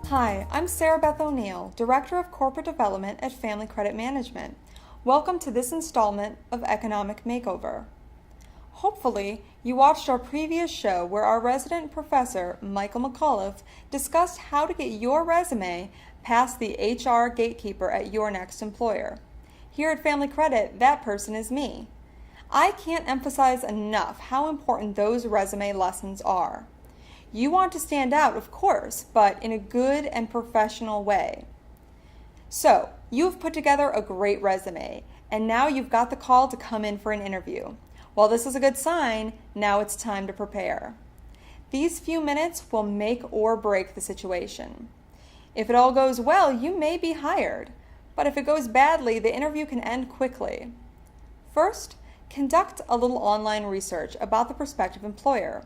Hi, I'm Sarabeth O'Neil, Director of Corporate Development at Family Credit Management. Welcome to this installment of Economic Makeover. Hopefully, you watched our previous show where our resident professor, Michael McAuliffe, discussed how to get your resume past the HR gatekeeper at your next employer. Here at Family Credit, that person is me. I can't emphasize enough how important those resume lessons are. You want to stand out, of course, but in a good and professional way. So, you've put together a great resume, and now you've got the call to come in for an interview. While this is a good sign, now it's time to prepare. These few minutes will make or break the situation. If it all goes well, you may be hired, but if it goes badly, the interview can end quickly. First, conduct a little online research about the prospective employer.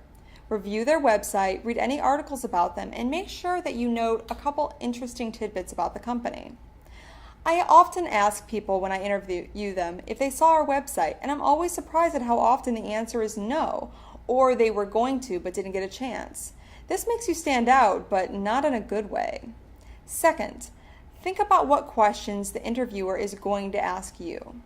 Review their website, read any articles about them, and make sure that you note a couple interesting tidbits about the company. I often ask people when I interview them if they saw our website, and I'm always surprised at how often the answer is no, or they were going to but didn't get a chance. This makes you stand out, but not in a good way. Second, think about what questions the interviewer is going to ask you.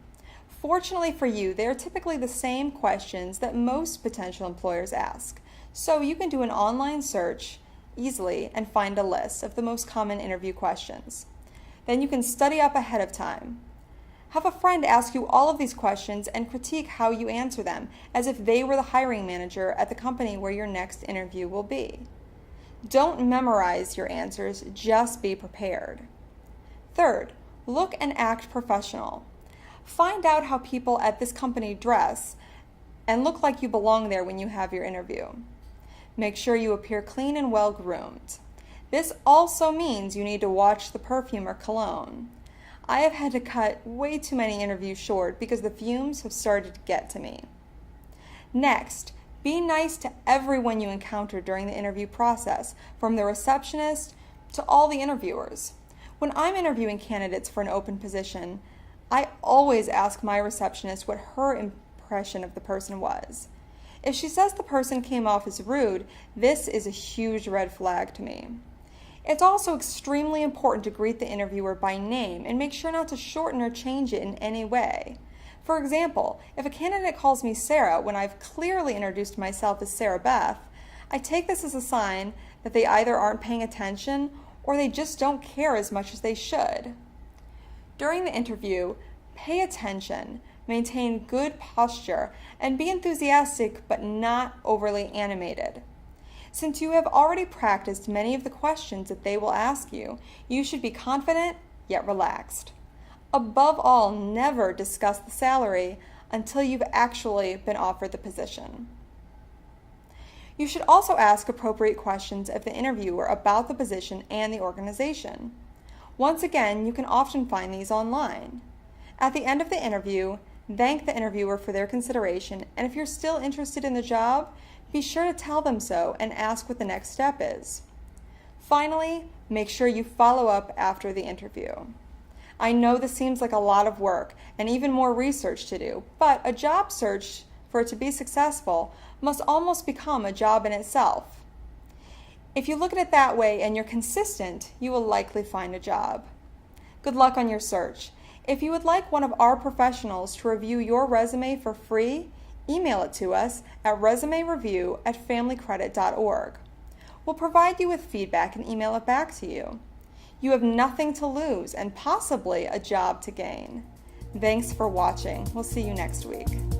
Fortunately for you, they are typically the same questions that most potential employers ask. So you can do an online search easily and find a list of the most common interview questions. Then you can study up ahead of time. Have a friend ask you all of these questions and critique how you answer them as if they were the hiring manager at the company where your next interview will be. Don't memorize your answers, just be prepared. Third, look and act professional. Find out how people at this company dress and look like you belong there when you have your interview. Make sure you appear clean and well-groomed. This also means you need to watch the perfume or cologne. I have had to cut way too many interviews short because the fumes have started to get to me. Next, be nice to everyone you encounter during the interview process, from the receptionist to all the interviewers. When I'm interviewing candidates for an open position, I always ask my receptionist what her impression of the person was. If she says the person came off as rude, this is a huge red flag to me. It's also extremely important to greet the interviewer by name and make sure not to shorten or change it in any way. For example, if a candidate calls me Sarah when I've clearly introduced myself as Sarabeth, I take this as a sign that they either aren't paying attention or they just don't care as much as they should. During the interview, pay attention, maintain good posture, and be enthusiastic but not overly animated. Since you have already practiced many of the questions that they will ask you, you should be confident yet relaxed. Above all, never discuss the salary until you've actually been offered the position. You should also ask appropriate questions of the interviewer about the position and the organization. Once again, you can often find these online. At the end of the interview, thank the interviewer for their consideration, and if you're still interested in the job, be sure to tell them so and ask what the next step is. Finally, make sure you follow up after the interview. I know this seems like a lot of work and even more research to do, but a job search, for it to be successful, must almost become a job in itself. If you look at it that way and you're consistent, you will likely find a job. Good luck on your search. If you would like one of our professionals to review your resume for free, email it to us at resumereview@familycredit.org. We'll provide you with feedback and email it back to you. You have nothing to lose and possibly a job to gain. Thanks for watching. We'll see you next week.